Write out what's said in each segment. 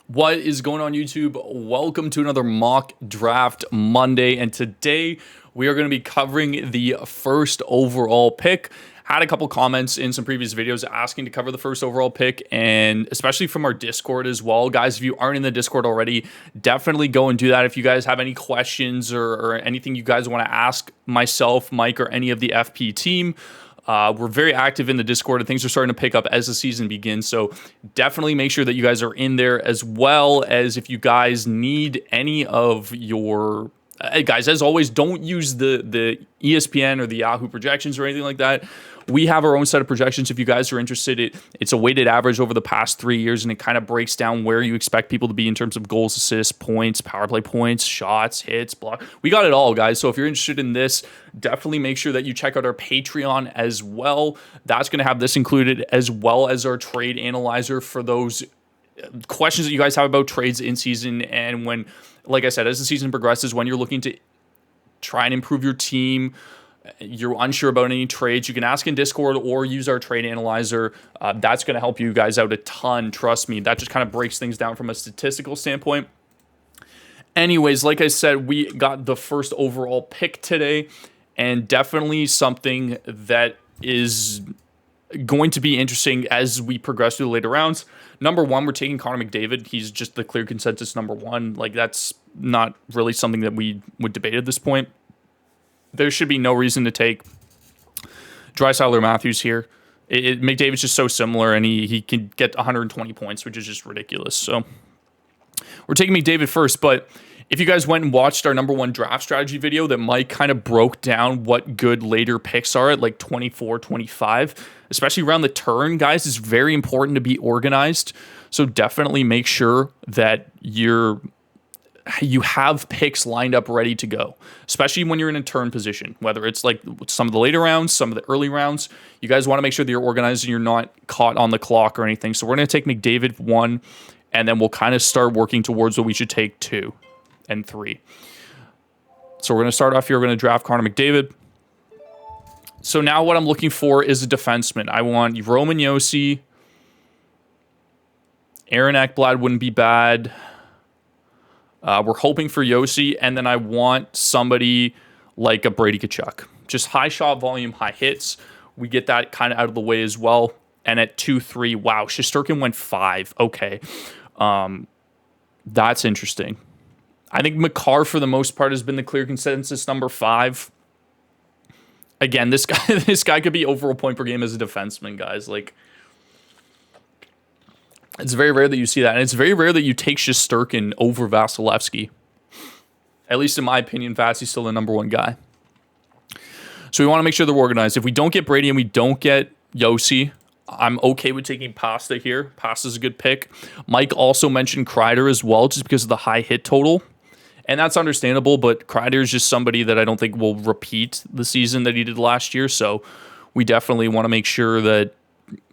What is going on, YouTube? Welcome to another mock draft Monday, and today we are going to be covering the first overall pick. Had a couple comments in some previous videos asking to cover the first overall pick, and especially from our Discord as well. Guys, if you aren't in the Discord already, definitely go and do that. If you guys have any questions or anything you guys want to ask myself, Mike, or any of the FP team, we're very active in the Discord, and things are starting to pick up as the season begins. So definitely make sure that you guys are in there, as well as if you guys need any of your guys, as always, don't use the ESPN or the Yahoo projections or anything like that. We have our own set of projections. If you guys are interested, it's a weighted average over the past 3 years, and it kind of breaks down where you expect people to be in terms of goals, assists, points, power play points, shots, hits, block. We got it all, guys. So if you're interested in this, definitely make sure that you check out our Patreon as well. That's going to have this included, as well as our trade analyzer for those questions that you guys have about trades in season. And when, like I said, as the season progresses, when you're looking to try and improve your team, you're unsure about any trades, you can ask in Discord or use our trade analyzer. That's going to help you guys out a ton. Trust me, that just kind of breaks things down from a statistical standpoint. Anyways, like I said, we got the first overall pick today, and definitely something that is going to be interesting as we progress through the later rounds. Number one, we're taking Connor McDavid. He's just the clear consensus number one. Like, that's not really something that we would debate at this point. There should be no reason to take Draisaitl or Matthews here. McDavid's just so similar, and he can get 120 points, which is just ridiculous. So we're taking McDavid first, but if you guys went and watched our number one draft strategy video that Mike kind of broke down what good later picks are at like 24, 25, especially around the turn, guys, it's very important to be organized. So definitely make sure that you have picks lined up ready to go, especially when you're in a turn position, whether it's like some of the later rounds, some of the early rounds. You guys want to make sure that you're organized and you're not caught on the clock or anything. So we're going to take McDavid 1, and then we'll kind of start working towards what we should take 2 and 3. So we're going to start off here. We're going to draft Connor McDavid. So now what I'm looking for is a defenseman. I want Roman Josi. Aaron Ekblad wouldn't be bad. We're hoping for Josi, and then I want somebody like a Brady Tkachuk. Just high shot volume, high hits. We get that kind of out of the way as well. And at 2-3, wow, Shesterkin went 5. Okay. That's interesting. I think Makar, for the most part, has been the clear consensus number 5. Again, this guy could be over a point per game as a defenseman, guys. Like, it's very rare that you see that. And it's very rare that you take Shesterkin over Vasilevsky. At least in my opinion, Vasi's still the number 1 guy. So we want to make sure they're organized. If we don't get Brady and we don't get Josi, I'm okay with taking Pasta here. Pasta's a good pick. Mike also mentioned Kreider as well, just because of the high hit total. And that's understandable, but Kreider is just somebody that I don't think will repeat the season that he did last year. So we definitely want to make sure that,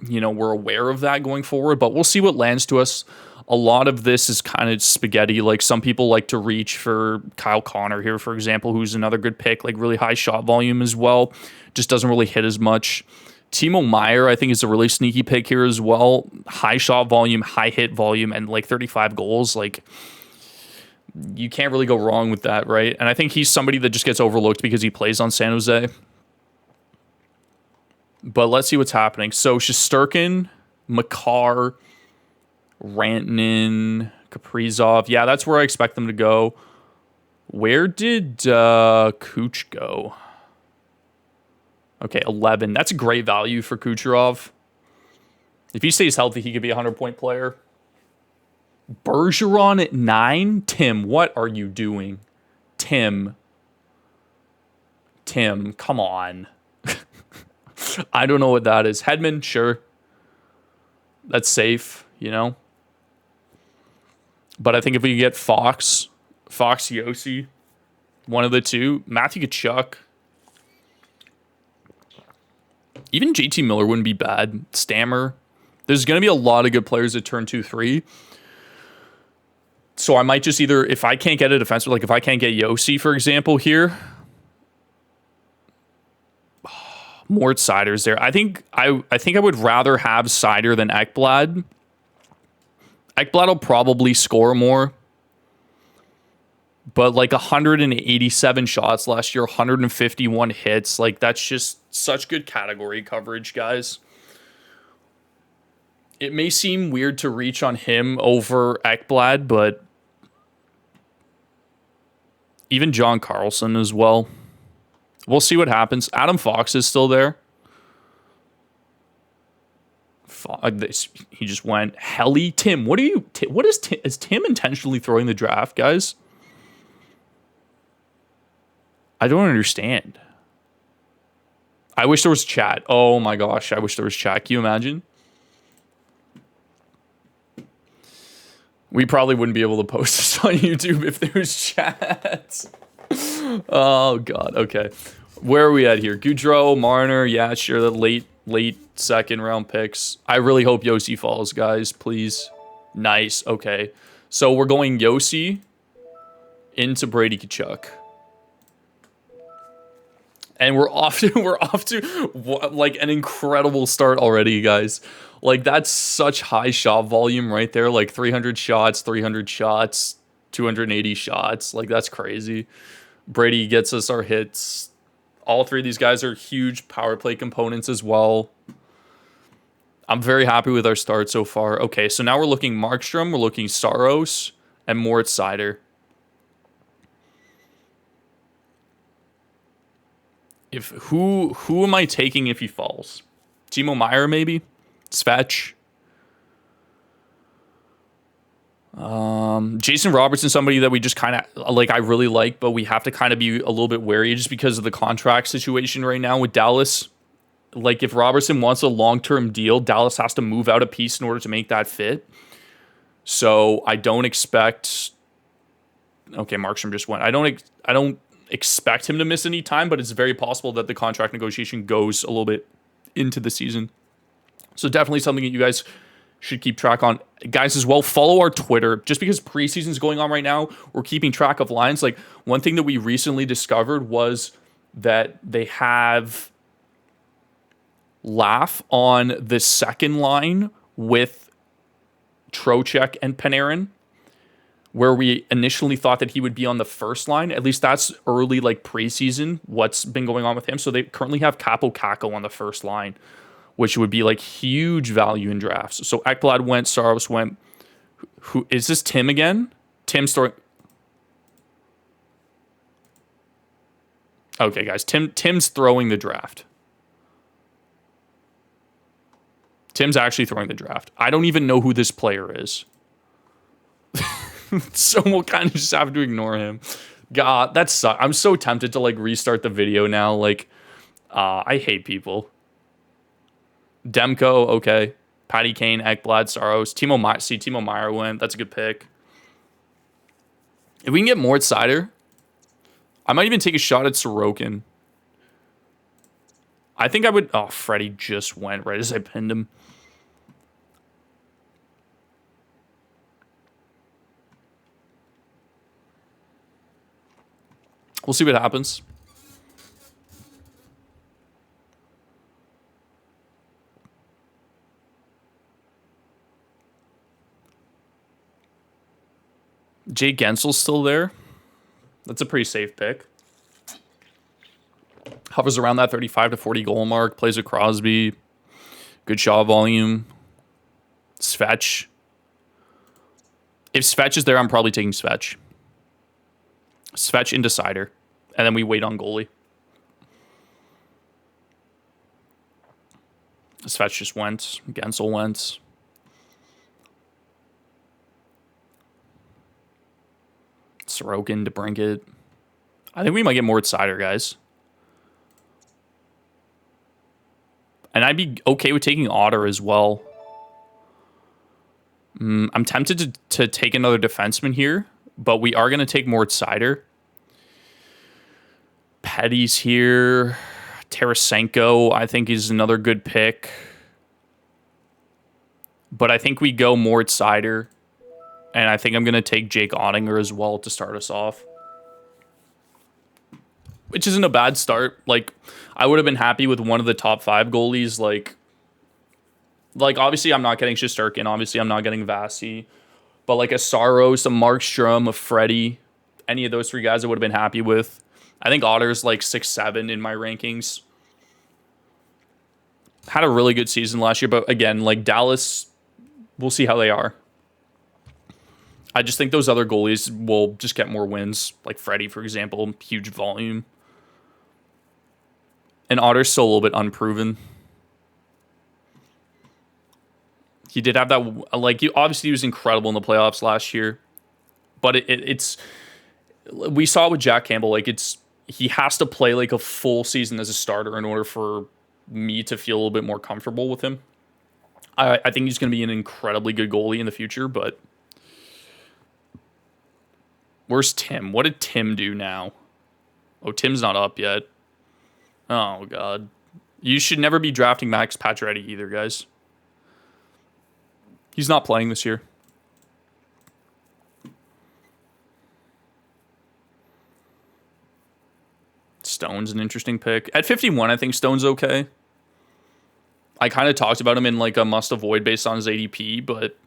we're aware of that going forward, but we'll see what lands to us. A lot of this is kind of spaghetti. Like, some people like to reach for Kyle Connor here, for example, who's another good pick, like really high shot volume as well. Just doesn't really hit as much. Timo Meier, I think, is a really sneaky pick here as well. High shot volume, high hit volume, and like 35 goals. Like, you can't really go wrong with that, right? And I think he's somebody that just gets overlooked because he plays on San Jose. But let's see what's happening. So Shesterkin, Makar, Rantanen, Kaprizov. Yeah, that's where I expect them to go. Where did Kuch go? Okay, 11. That's a great value for Kucherov. If he stays healthy, he could be a 100-point player. Bergeron at 9? Tim, what are you doing? Tim, come on. I don't know what that is. Hedman, sure. That's safe, But I think if we get Fox Yossi, one of the two, Matthew Tkachuk, even JT Miller wouldn't be bad. Stammer. There's going to be a lot of good players at turn 2, 3. So I might just either, if I can't get a defenseman, like if I can't get Yossi, for example, here, Mort Seider's there. I think I would rather have Seider than Ekblad. Ekblad will probably score more, but like 187 shots last year, 151 hits. Like, that's just such good category coverage, guys. It may seem weird to reach on him over Ekblad, but even John Carlson as well. We'll see what happens. Adam Fox is still there. He just went Helly. Tim, what is Tim? Is Tim intentionally throwing the draft, guys? I don't understand. I wish there was chat. Oh my gosh, I wish there was chat. Can you imagine? We probably wouldn't be able to post this on YouTube if there was chat. Oh god. Okay, where are we at here? Goudreau, Marner. Yeah, sure. The late second round picks. I really hope Yossi falls, guys. Please. Nice. Okay, so we're going Yossi into Brady Tkachuk. And we're off to like an incredible start already, guys. Like, that's such high shot volume right there. Like 300 shots, 280 shots. Like, that's crazy. Brady gets us our hits. All three of these guys are huge power play components as well. I'm very happy with our start so far. Okay, so now we're looking Markstrom, we're looking Saros, and Moritz Seider. Who am I taking if he falls? Timo Meier, maybe? Svetch. Jason Robertson, somebody that we just kind of like, I really like, but we have to kind of be a little bit wary just because of the contract situation right now with Dallas. Like, if Robertson wants a long-term deal, Dallas has to move out a piece in order to make that fit. So I don't expect. Okay, Markstrom just went. I don't expect him to miss any time, but it's very possible that the contract negotiation goes a little bit into the season. So definitely something that you guys should keep track on. Guys, as well, follow our Twitter. Just because preseason's going on right now, we're keeping track of lines. Like, one thing that we recently discovered was that they have Laugh on the second line with Trocheck and Panarin, where we initially thought that he would be on the first line. At least that's early, like, preseason, what's been going on with him. So they currently have Capo Caco on the first line, which would be, like, huge value in drafts. So Ekblad went, Saros went. Who is this? Tim again? Tim's throwing. Okay, guys. Tim's throwing the draft. Tim's actually throwing the draft. I don't even know who this player is. So we'll kind of just have to ignore him. God, that sucks. I'm so tempted to, like, restart the video now. Like, I hate people. Demko, okay. Patty Kane, Ekblad, Saros. Timo Meier went. That's a good pick. If we can get Moritz Seider, I might even take a shot at Sorokin. I think I would. Oh, Freddie just went right as I pinned him. We'll see what happens. Jay Gensel's still there. That's a pretty safe pick. Hovers around that 35 to 40 goal mark. Plays with Crosby. Good shot volume. Svetch. If Svetch is there, I'm probably taking Svetch. Svetch into Seider. And then we wait on goalie. Svetch just went. Gensel went. Sorokin to Brinket. I think we might get Moritz Seider, guys. And I'd be okay with taking Otter as well. I'm tempted to take another defenseman here, but we are going to take Moritz Seider. Petty's here. Tarasenko, I think, is another good pick. But I think we go Moritz Seider. And I think I'm going to take Jake Ottinger as well to start us off. Which isn't a bad start. Like, I would have been happy with one of the top 5 goalies. Like obviously, I'm not getting Shesterkin. Obviously, I'm not getting Vasi. But like a Saros, a Markstrom, a Freddie, any of those three guys I would have been happy with. I think Otter's like 6-7 in my rankings. Had a really good season last year, but again, like Dallas, we'll see how they are. I just think those other goalies will just get more wins. Like Freddie, for example, huge volume. And Otter's still a little bit unproven. He did have that, like, obviously he was incredible in the playoffs last year. But it's, we saw with Jack Campbell, like, he has to play like a full season as a starter in order for me to feel a little bit more comfortable with him. I think he's going to be an incredibly good goalie in the future, but where's Tim? What did Tim do now? Oh, Tim's not up yet. Oh, God. You should never be drafting Max Pacioretty either, guys. He's not playing this year. Stone's an interesting pick. At 51, I think Stone's okay. I kind of talked about him in like a must avoid based on his ADP, but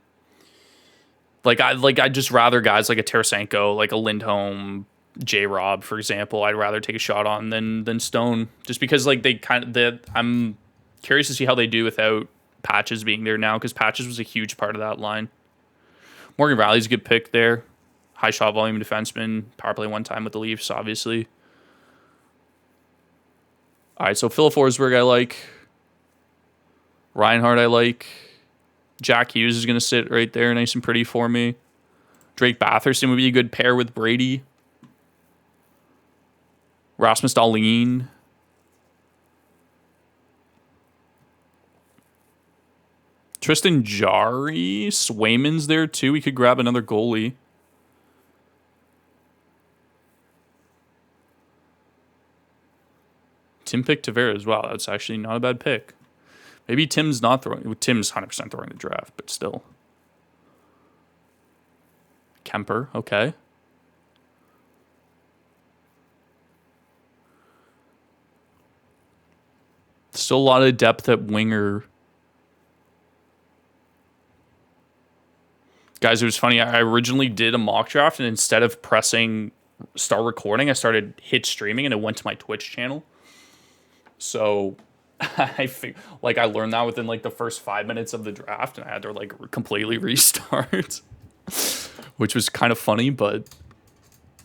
I'd just rather guys like a Tarasenko, like a Lindholm, J-Rob, for example. I'd rather take a shot on than Stone, just because like I'm curious to see how they do without Patches being there now, because Patches was a huge part of that line. Morgan Valley's a good pick there. High shot volume defenseman, power play one time with the Leafs, obviously. All right, so Philip Forsberg I like. Reinhardt I like. Jack Hughes is going to sit right there nice and pretty for me. Drake Batherson would be a good pair with Brady. Rasmus Dahlin. Tristan Jarry. Swayman's there too. We could grab another goalie. Tim picked Tavares as well. That's actually not a bad pick. Maybe Tim's not throwing. Tim's 100% throwing the draft, but still. Kemper, okay. Still a lot of depth at winger. Guys, it was funny. I originally did a mock draft, and instead of pressing start recording, I started hit streaming, and it went to my Twitch channel. So I learned that within like the first 5 minutes of the draft, and I had to like completely restart, which was kind of funny. But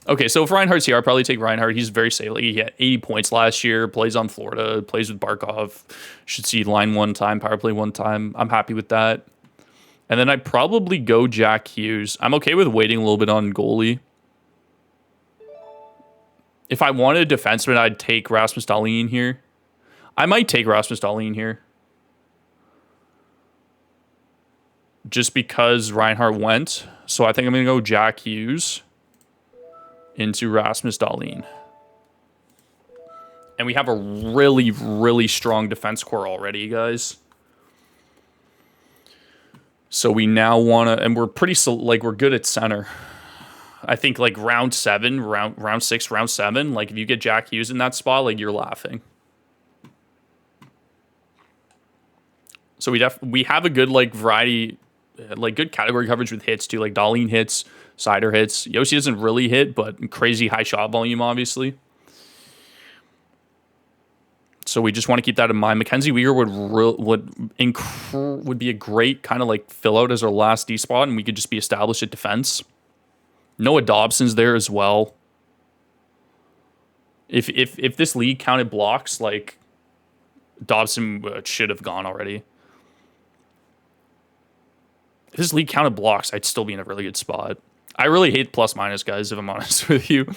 okay, so if Reinhardt's here, I'll probably take Reinhardt. He's very safe. Like, he had 80 points last year. Plays on Florida. Plays with Barkov. Should see line one time, power play one time. I'm happy with that. And then I'd probably go Jack Hughes. I'm okay with waiting a little bit on goalie. If I wanted a defenseman, I'd take Rasmus Dahlin here. I might take Rasmus Dahlin here. Just because Reinhardt went. So I think I'm going to go Jack Hughes into Rasmus Dahlin. And we have a really, really strong defense core already, guys. So we now want to, and we're we're good at center. I think like round 7, round 6, round 7, like if you get Jack Hughes in that spot, like you're laughing. So we have a good like variety, like good category coverage with hits too, like Dahlin hits, Seider hits. Yossi doesn't really hit, but crazy high shot volume, obviously. So we just want to keep that in mind. Mackenzie Weegar would be a great kind of like fill out as our last D spot, and we could just be established at defense. Noah Dobson's there as well. If this league counted blocks, like Dobson should have gone already. If this league counted blocks, I'd still be in a really good spot. I really hate plus minus, guys, if I'm honest with you.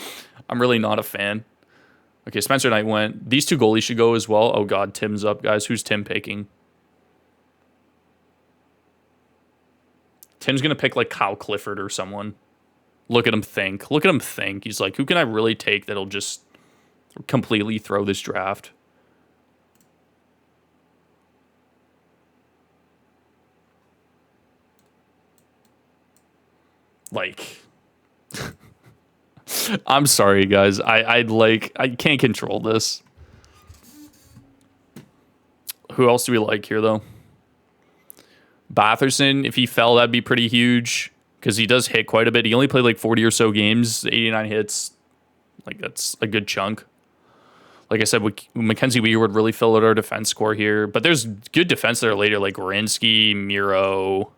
I'm really not a fan. Okay, Spencer Knight went. These two goalies should go as well. Oh, God, Tim's up, guys. Who's Tim picking? Tim's going to pick, like, Kyle Clifford or someone. Look at him think. Look at him think. He's like, who can I really take that'll just completely throw this draft? Like... I'm sorry, guys. I can't control this. Who else do we like here, though? Batherson, if he fell, that'd be pretty huge. because he does hit quite a bit. He only played like 40 or so games, 89 hits. Like, that's a good chunk. Like I said, Mackenzie Weegar would really fill out our defense score here. But there's good defense there later, like Wierenski, Miro,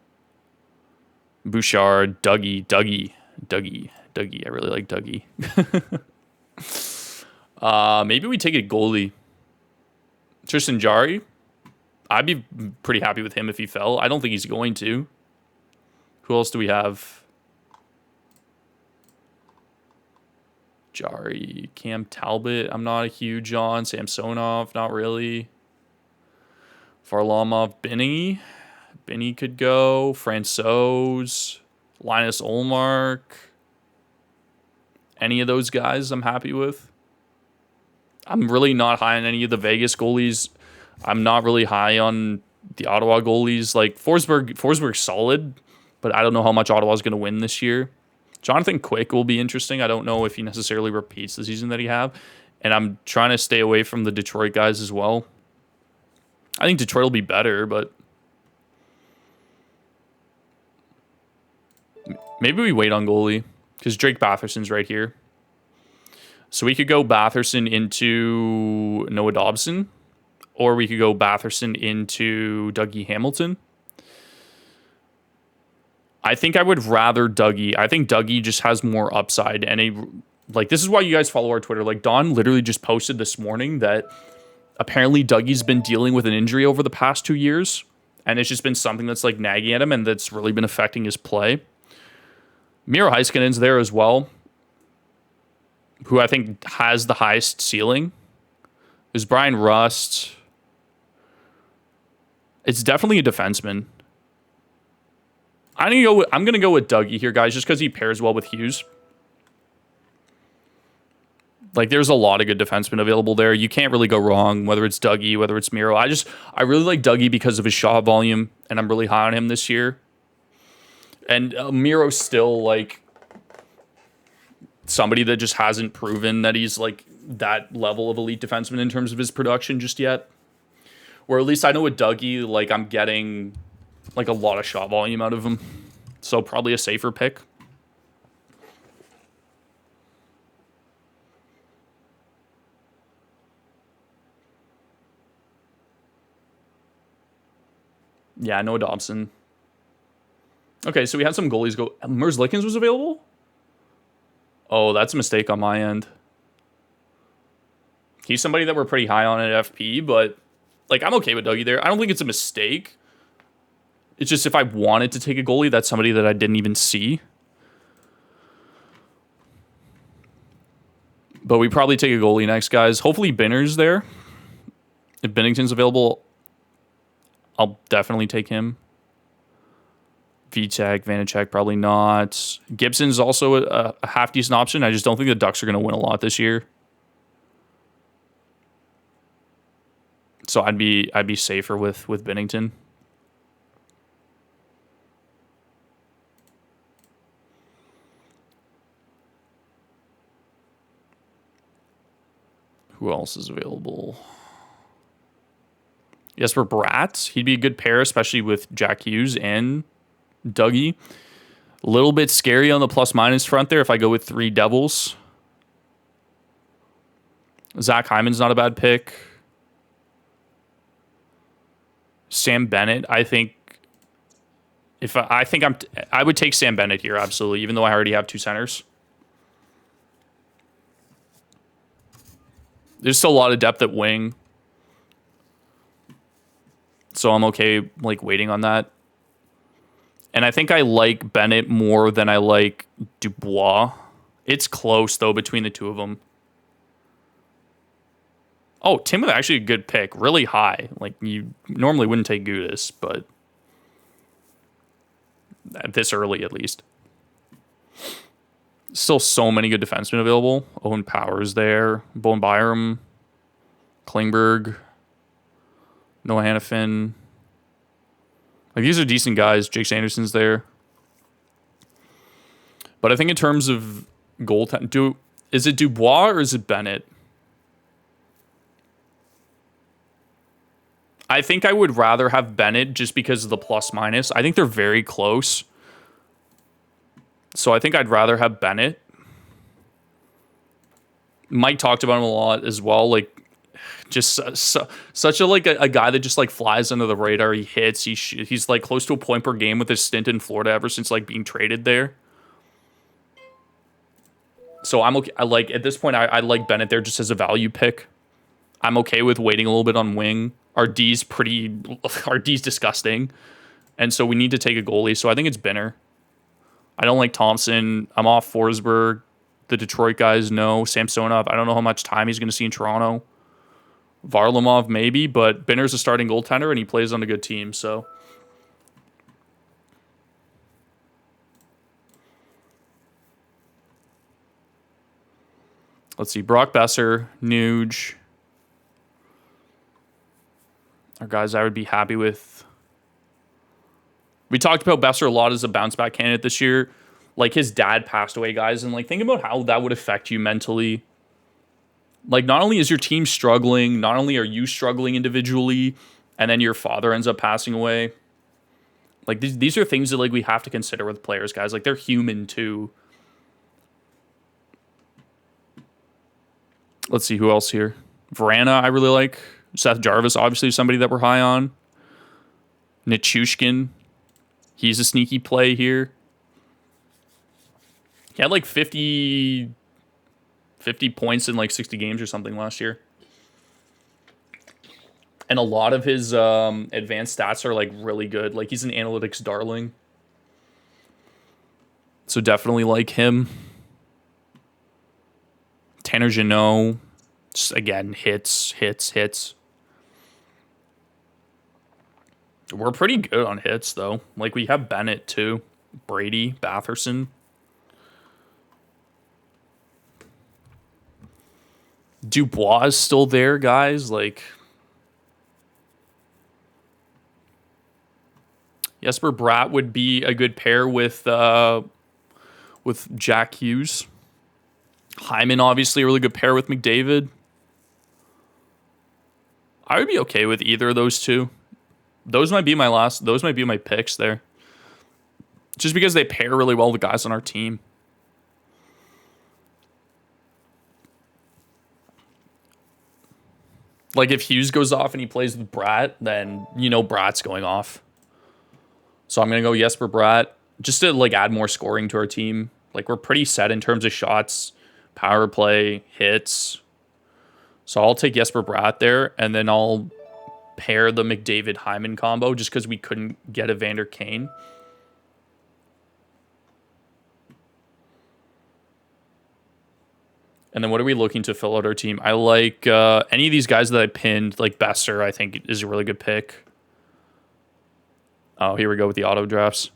Bouchard, Dougie. I really like Dougie. Maybe we take a goalie. Tristan Jarry. I'd be pretty happy with him if he fell. I don't think he's going to. Who else do we have? Jarry, Cam Talbot, I'm not a huge on. Samsonov, not really. Varlamov, Binney could go. Francouz, Linus Olmark. Any of those guys I'm happy with. I'm really not high on any of the Vegas goalies. I'm not really high on the Ottawa goalies. Like, Forsberg's solid, but I don't know how much Ottawa's going to win this year. Jonathan Quick will be interesting. I don't know if he necessarily repeats the season that he have. And I'm trying to stay away from the Detroit guys as well. I think Detroit will be better, but maybe we wait on goalie because Drake Batherson's right here. So we could go Batherson into Noah Dobson, or we could go Batherson into Dougie Hamilton. I think I would rather Dougie. I think Dougie just has more upside. And this is why you guys follow our Twitter. Like, Don literally just posted this morning that apparently Dougie's been dealing with an injury over the past 2 years. And it's just been something that's like nagging at him and that's really been affecting his play. Miro Heiskanen's there as well, who I think has the highest ceiling. There's Brian Rust. It's definitely a defenseman. I'm gonna go with Dougie here, guys, just because he pairs well with Hughes. Like, there's a lot of good defensemen available there. You can't really go wrong, whether it's Dougie, whether it's Miro. I really like Dougie because of his shot volume, and I'm really high on him this year. And Miro's still, like, somebody that just hasn't proven that he's, like, that level of elite defenseman in terms of his production just yet. Or at least I know with Dougie, like, I'm getting like a lot of shot volume out of him. So probably a safer pick. Yeah, Noah Dobson. Okay, so we had some goalies go. Mers Lickens was available? Oh, that's a mistake on my end. He's somebody that we're pretty high on at FP, but like, I'm okay with Dougie there. I don't think it's a mistake. It's just if I wanted to take a goalie, that's somebody that I didn't even see. But we probably take a goalie next, guys. Hopefully Binner's there. If Binnington's available, I'll definitely take him. Vitek, Vanacek, probably not. Gibson's also a half-decent option. I just don't think the Ducks are going to win a lot this year. So I'd be safer with Binnington. Who else is available? Jesper Bratt. He'd be a good pair, especially with Jack Hughes and Dougie. A little bit scary on the plus-minus front there if I go with 3 Devils. Zach Hyman's not a bad pick. Sam Bennett, I think. I would take Sam Bennett here, absolutely, even though I already have 2 centers. There's still a lot of depth at wing. So I'm okay, like, waiting on that. And I think I like Bennett more than I like Dubois. It's close, though, between the two of them. Oh, Tim was actually a good pick. Really high. Like, you normally wouldn't take Gudis, but this early, at least. Still so many good defensemen available. Owen Powers there. Bowen Byram. Klingberg. Noah Hannafin. Like, these are decent guys. Jake Sanderson's there. But I think in terms of goaltending, is it Dubois or is it Bennett? I think I would rather have Bennett just because of the plus-minus. I think they're very close. So I think I'd rather have Bennett. Mike talked about him a lot as well. Like, just such a like a guy that just like flies under the radar. He hits. He's like close to a point per game with his stint in Florida ever since like being traded there. So I'm okay. I like at this point I like Bennett there just as a value pick. I'm okay with waiting a little bit on wing. Our D's disgusting, and so we need to take a goalie. So I think it's Binner. I don't like Thompson. I'm off Forsberg. The Detroit guys, no. Samsonov, I don't know how much time he's going to see in Toronto. Varlamov, maybe, but Binner's a starting goaltender, and he plays on a good team, so. Let's see. Brock Besser, Nuge. Are guys I would be happy with. We talked about Besser a lot as a bounce-back candidate this year. Like, his dad passed away, guys, and, like, think about how that would affect you mentally. Like, not only is your team struggling, not only are you struggling individually, and then your father ends up passing away. Like, these are things that, like, we have to consider with players, guys. Like, they're human, too. Let's see, who else here? Vrana, I really like. Seth Jarvis, obviously, somebody that we're high on. Nichushkin. He's a sneaky play here. He had like 50 points in like 60 games or something last year. And a lot of his advanced stats are like really good. Like, he's an analytics darling. So definitely like him. Tanner Jeannot. Just again, hits. We're pretty good on hits though. Like, we have Bennett too. Brady, Batherson. Dubois is still there, guys. Like, Jesper Bratt would be a good pair with Jack Hughes. Hyman, obviously, a really good pair with McDavid. I would be okay with either of those two. Those might be my picks there. Just because they pair really well with the guys on our team. Like, if Hughes goes off and he plays with Bratt, then you know Bratt's going off. So I'm going to go Jesper Bratt just to, like, add more scoring to our team. Like, we're pretty set in terms of shots, power play, hits. So I'll take Jesper Bratt there, and then I'll pair the McDavid-Hyman combo just because we couldn't get Evander Kane. And then what are we looking to fill out our team? I like any of these guys that I pinned, like Besser, I think is a really good pick. Oh, here we go with the auto drafts.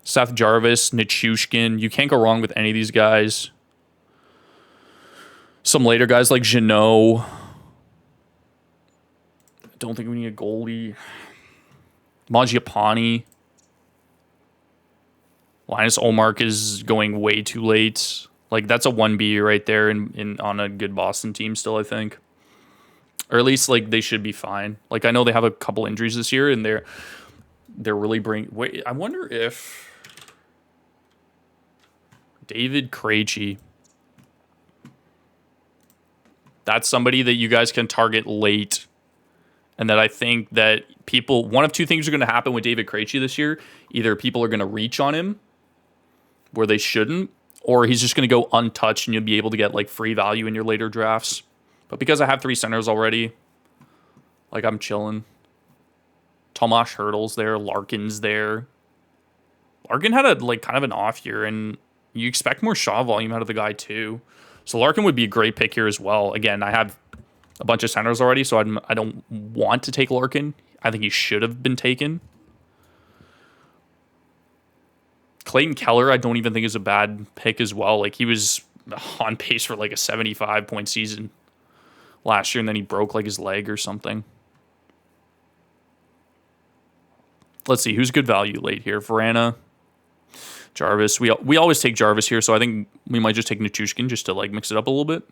Seth Jarvis, Nichushkin. You can't go wrong with any of these guys. Some later guys like Jeannot. I don't think we need a goalie. Mangiapane. Linus Ullmark is going way too late. Like, that's a 1B right there in on a good Boston team still, I think. Or at least, like, they should be fine. Like, I know they have a couple injuries this year, and they're really Wait, I wonder if David Krejci. That's somebody that you guys can target late. And that I think that people... One of two things are going to happen with David Krejci this year. Either people are going to reach on him where they shouldn't, or he's just going to go untouched and you'll be able to get like free value in your later drafts. But because I have 3 centers already, like, I'm chilling. Tomas Hertl's there. Larkin's there. Larkin had a like kind of an off year, and you expect more shot volume out of the guy too. So Larkin would be a great pick here as well. Again, I have a bunch of centers already, so I don't want to take Larkin. I think he should have been taken. Clayton Keller, I don't even think is a bad pick as well. Like, he was on pace for like a 75-point season last year, and then he broke like his leg or something. Let's see, who's good value late here? Vrana, Jarvis. We always take Jarvis here, so I think we might just take Nichushkin just to like mix it up a little bit.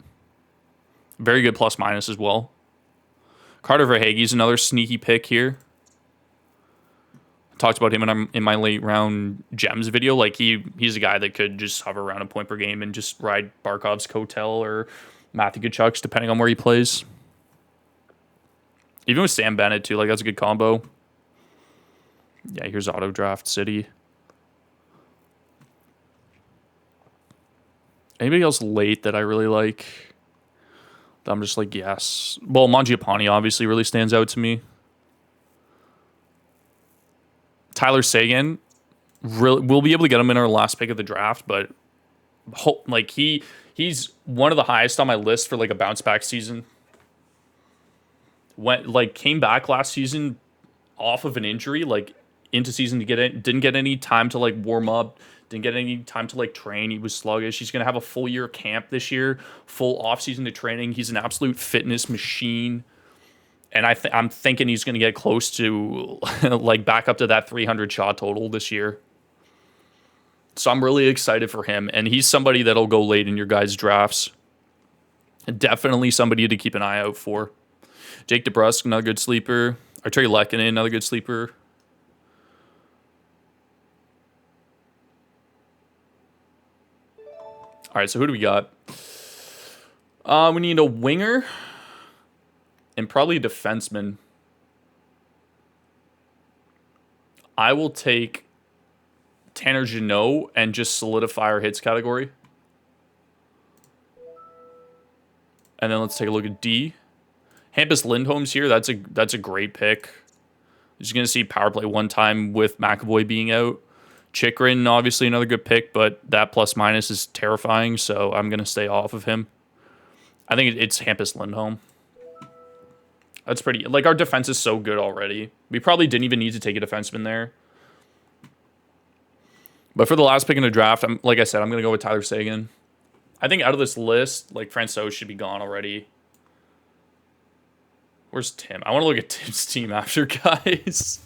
Very good plus minus as well. Carter Verhaeghe's another sneaky pick here. talked about him in my late round gems video. Like he's a guy that could just hover around a point per game and just ride Barkov's coattail or Matthew Tkachuk's, depending on where he plays. Even with Sam Bennett too, like that's a good combo. Yeah, here's auto draft City. Anybody else late that I really like? I'm just like, yes. Well, Mangiapane obviously really stands out to me. Tyler Seguin, we'll be able to get him in our last pick of the draft, but like he's one of the highest on my list for like a bounce back season. Came back last season off of an injury, like into season to get it, didn't get any time to like warm up, didn't get any time to like train. He was sluggish. He's gonna have a full year camp this year, full off season to training. He's an absolute fitness machine. And I'm thinking he's going to get close to like back up to that 300 shot total this year. So I'm really excited for him. And he's somebody that'll go late in your guys' drafts. Definitely somebody to keep an eye out for. Jake DeBrusk, another good sleeper. Arturi Lehkonen, another good sleeper. All right, so who do we got? We need a winger. And probably a defenseman. I will take Tanner Jeannot and just solidify our hits category. And then let's take a look at D. Hampus Lindholm's here. That's a great pick. Just going to see power play one time with McAvoy being out. Chikrin, obviously another good pick, but that plus minus is terrifying, so I'm going to stay off of him. I think it's Hampus Lindholm. That's pretty... Like, our defense is so good already. We probably didn't even need to take a defenseman there. But for the last pick in the draft, like I said, I'm going to go with Tyler Seguin. I think out of this list, like, Francois should be gone already. Where's Tim? I want to look at Tim's team after, guys.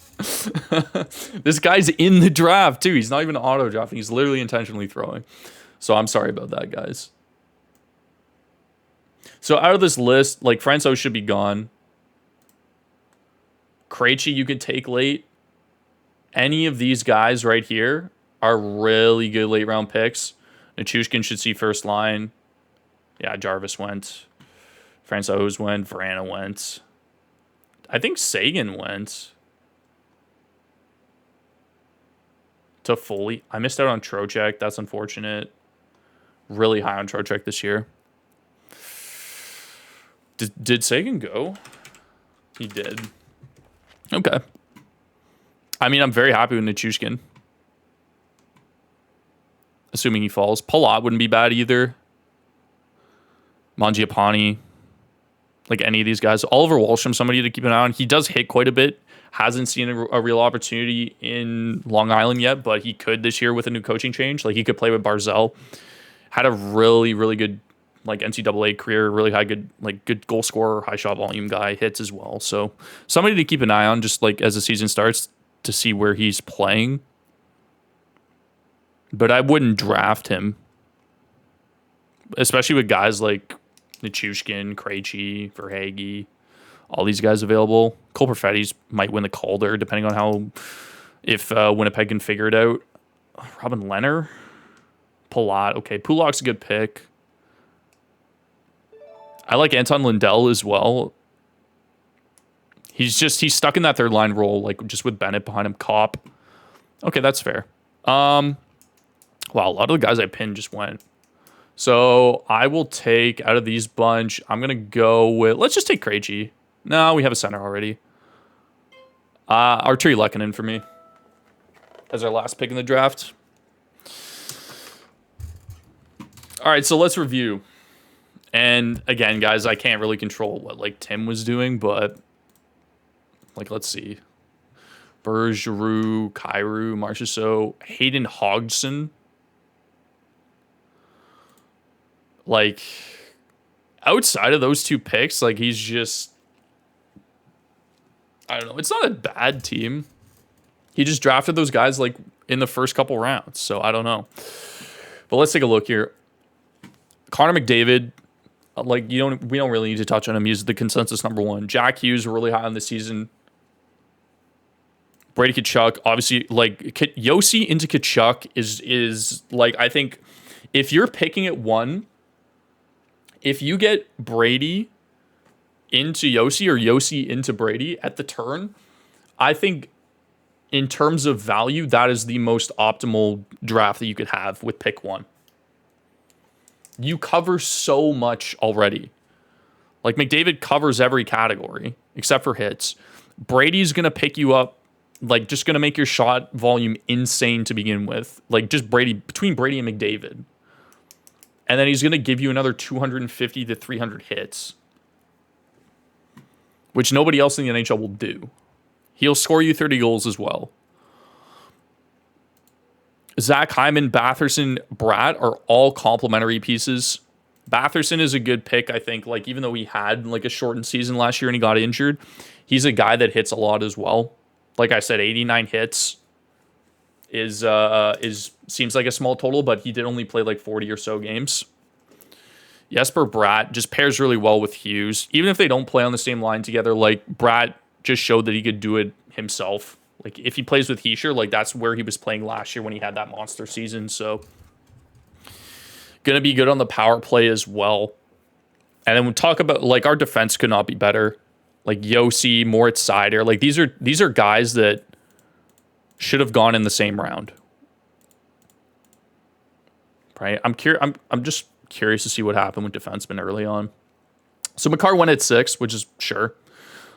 This guy's in the draft, too. He's not even auto drafting. He's literally intentionally throwing. So I'm sorry about that, guys. So out of this list, like, Francois should be gone. Krejci you could take late. Any of these guys right here are really good late round picks. Nichushkin should see first line. Yeah, Jarvis went. Francois went. Verana went. I think Seguin went. To Foley. I missed out on Trocheck. That's unfortunate. Really high on Trocheck this year. Did Seguin go? He did. Okay. I mean, I'm very happy with Nichushkin. Assuming he falls. Palat wouldn't be bad either. Mangiapane. Like any of these guys. Oliver Wahlstrom, somebody to keep an eye on. He does hit quite a bit. Hasn't seen a real opportunity in Long Island yet, but he could this year with a new coaching change. Like, he could play with Barzal. Had a really, really good like NCAA career, really good goal scorer, high shot volume guy, hits as well. So somebody to keep an eye on just like as the season starts to see where he's playing. But I wouldn't draft him, especially with guys like Nichushkin, Krejci, Verhaeghe, all these guys available. Cole Perfetti's might win the Calder, depending on if Winnipeg can figure it out. Robin Lehner, Palat. Okay, Pulak's a good pick. I like Anton Lindell as well. He's stuck in that third line role, like just with Bennett behind him. Kopp. Okay, that's fair. Wow, a lot of the guys I pinned just went. So I will take out of these bunch. I'm gonna go with. Let's just take Krejci. No, we have a center already. Arturi Lehkonen for me as our last pick in the draft. All right, so let's review. And again, guys, I can't really control what like Tim was doing, but like let's see. Bergeron, Kyrou, Marchessault, Hayden Hodgson. Like outside of those two picks, like he's just I don't know. It's not a bad team. He just drafted those guys like in the first couple rounds, so I don't know. But let's take a look here. Connor McDavid, like we don't really need to touch on him. He's the consensus number one. Jack Hughes really high on the season. Brady Tkachuk, obviously, like Yossi into Tkachuk is like, I think if you're picking at 1, if you get Brady into Yossi or Yossi into Brady at the turn, I think in terms of value, that is the most optimal draft that you could have with pick 1. You cover so much already. Like McDavid covers every category except for hits. Brady's going to pick you up, like just going to make your shot volume insane to begin with. Like just Brady, between Brady and McDavid. And then he's going to give you another 250 to 300 hits, which nobody else in the NHL will do. He'll score you 30 goals as well. Zach Hyman, Batherson, Bratt are all complementary pieces. Batherson is a good pick, I think. Like, even though he had like a shortened season last year and he got injured, he's a guy that hits a lot as well. Like I said, 89 hits is seems like a small total, but he did only play like 40 or so games. Jesper Bratt just pairs really well with Hughes. Even if they don't play on the same line together, like Bratt just showed that he could do it himself. Like if he plays with Hischier, like that's where he was playing last year when he had that monster season. So going to be good on the power play as well. And then we talk about like our defense could not be better. Like Yossi, Moritz Seider, like these are guys that should have gone in the same round. Right? I'm just curious to see what happened with defensemen early on. So Makar went at 6, which is sure.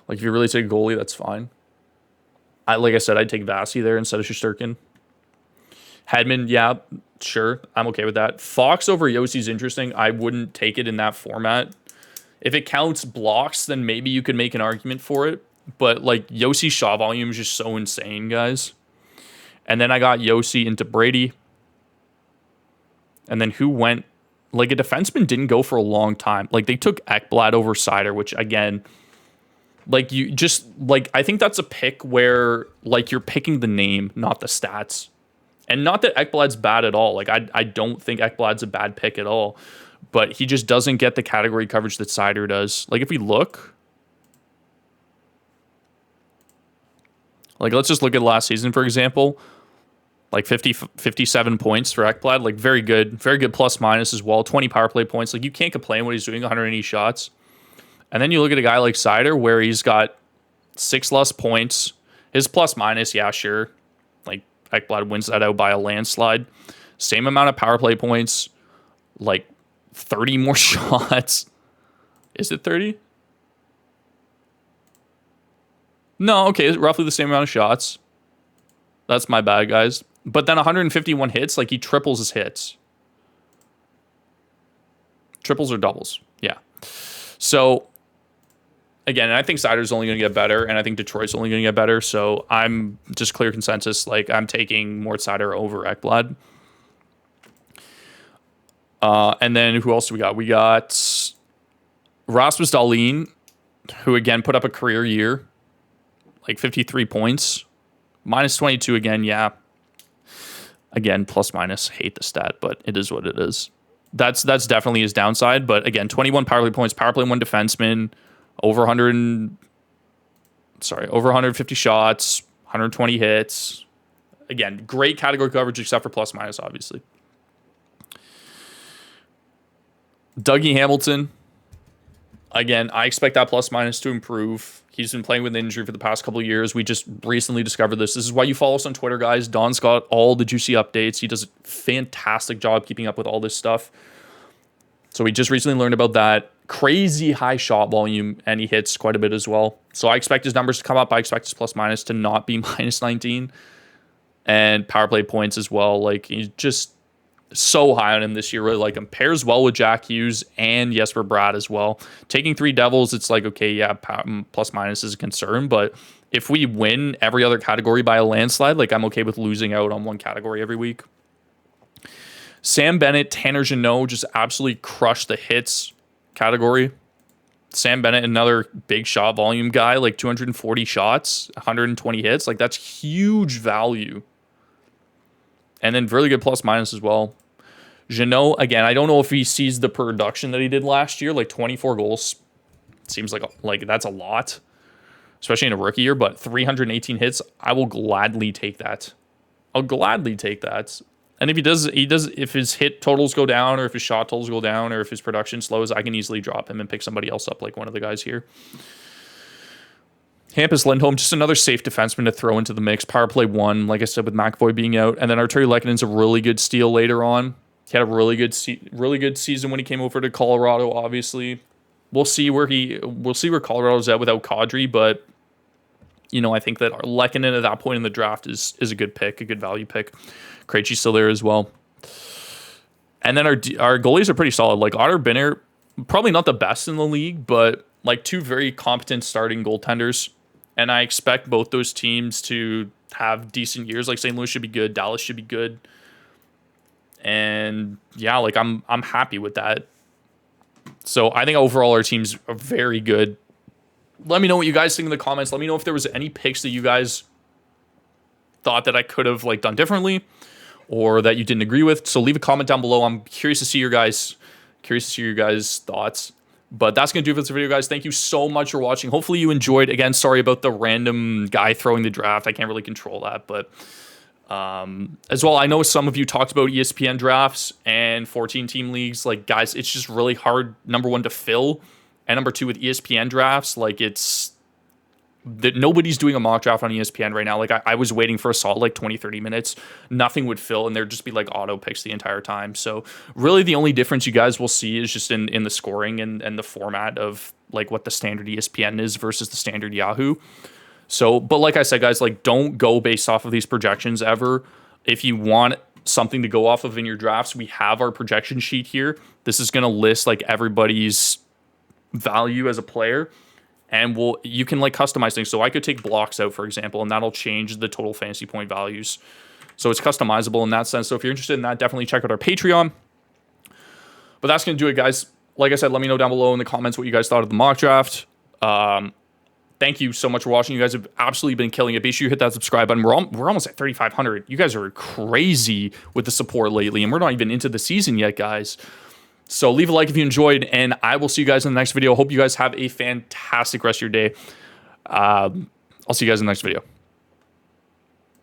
Like if you really take a goalie, that's fine. Like I said, I'd take Vasi there instead of Shesterkin. Hedman, yeah, sure. I'm okay with that. Fox over Yossi's interesting. I wouldn't take it in that format. If it counts blocks, then maybe you could make an argument for it. But like Yossi's shot volume is just so insane, guys. And then I got Yossi into Brady. And then who went? Like a defenseman didn't go for a long time. Like they took Ekblad over Seider, which again, like you just like I think that's a pick where like you're picking the name, not the stats. And not that Ekblad's bad at all. Like I don't think Ekblad's a bad pick at all. But he just doesn't get the category coverage that Seider does. Like if we look, like let's just look at last season, for example. Like 57 points for Ekblad. Like very good plus minus as well. 20 power play points. Like you can't complain when he's doing 180 shots. And then you look at a guy like Seider where he's got 6 less points. His plus minus, yeah, sure. Like Ekblad wins that out by a landslide. Same amount of power play points. Like 30 more shots. Is it 30? No, okay, roughly the same amount of shots. That's my bad, guys. But then 151 hits, like he triples his hits. Triples or doubles, yeah. So, again, I think Seider's only going to get better, and I think Detroit's only going to get better. So I'm just clear consensus. Like I'm taking Moritz Seider over Ekblad. And then who else do we got? We got Rasmus Dahlin, who again put up a career year, like 53 points, minus 22 again. Yeah. Again, plus minus, hate the stat, but it is what it is. That's definitely his downside. But again, 21 power play points, power play 1 defenseman, over 150 shots, 120 hits. Again, great category coverage except for plus minus, obviously. Dougie Hamilton. Again, I expect that plus minus to improve. He's been playing with injury for the past couple of years. We just recently discovered this. This is why you follow us on Twitter, guys. Don's got all the juicy updates. He does a fantastic job keeping up with all this stuff. So we just recently learned about that. Crazy high shot volume, and he hits quite a bit as well. So I expect his numbers to come up. I expect his plus minus to not be minus 19. And power play points as well. Like, he's just so high on him this year. Really like him. Pairs well with Jack Hughes and Jesper Bratt as well. Taking 3 Devils, it's like, okay, yeah, plus minus is a concern. But if we win every other category by a landslide, like I'm okay with losing out on one category every week. Sam Bennett, Tanner Jeannot just absolutely crushed the hits category. Sam Bennett, another big shot volume guy, like 240 shots, 120 hits. Like that's huge value. And then really good plus minus as well. Jeannot, again, I don't know if he sees the production that he did last year, like 24 goals. Seems like that's a lot. especially in a rookie year, but 318 hits, I will gladly take that. I'll gladly take that. And if he does, if his hit totals go down, or if his shot totals go down, or if his production slows, I can easily drop him and pick somebody else up, like one of the guys here. Hampus Lindholm, just another safe defenseman to throw into the mix. Power play 1, like I said, with McAvoy being out. And then Artturi Lekkonen's a really good steal later on. He had a really good season when he came over to Colorado, obviously. We'll see where Colorado's at without Kadri, but you know, I think that Lekkonen at that point in the draft is a good pick, a good value pick. Krejci's still there as well. And then our goalies are pretty solid. Like Otter Binner, probably not the best in the league, but like 2 very competent starting goaltenders. And I expect both those teams to have decent years. Like St. Louis should be good, Dallas should be good. And yeah, like I'm happy with that. So I think overall our teams are very good. Let me know what you guys think in the comments. Let me know if there was any picks that you guys thought that I could have like done differently, or that you didn't agree with. So leave a comment down below. I'm curious to see your guys' thoughts. But that's going to do it for this video, guys. Thank you so much for watching. Hopefully you enjoyed. Again, sorry about the random guy throwing the draft. I can't really control that. But as well, I know some of you talked about ESPN drafts and 14-team leagues. Like, guys, it's just really hard, number 1, to fill. And number 2, with ESPN drafts, like it's that nobody's doing a mock draft on ESPN right now. Like I was waiting for a solid like 20-30 minutes. Nothing would fill, and there'd just be like auto picks the entire time. So really the only difference you guys will see is just in the scoring and the format of like what the standard ESPN is versus the standard Yahoo. So, but like I said, guys, like don't go based off of these projections ever. If you want something to go off of in your drafts, we have our projection sheet here. This is going to list like everybody's value as a player. And you can like customize things. So I could take blocks out, for example, and that'll change the total fantasy point values. So it's customizable in that sense. So if you're interested in that, definitely check out our Patreon. But that's going to do it, guys. Like I said, let me know down below in the comments what you guys thought of the mock draft. Thank you so much for watching. You guys have absolutely been killing it. Be sure you hit that subscribe button. We're almost at 3,500. You guys are crazy with the support lately, and we're not even into the season yet, guys. So leave a like if you enjoyed, and I will see you guys in the next video. Hope you guys have a fantastic rest of your day. I'll see you guys in the next video.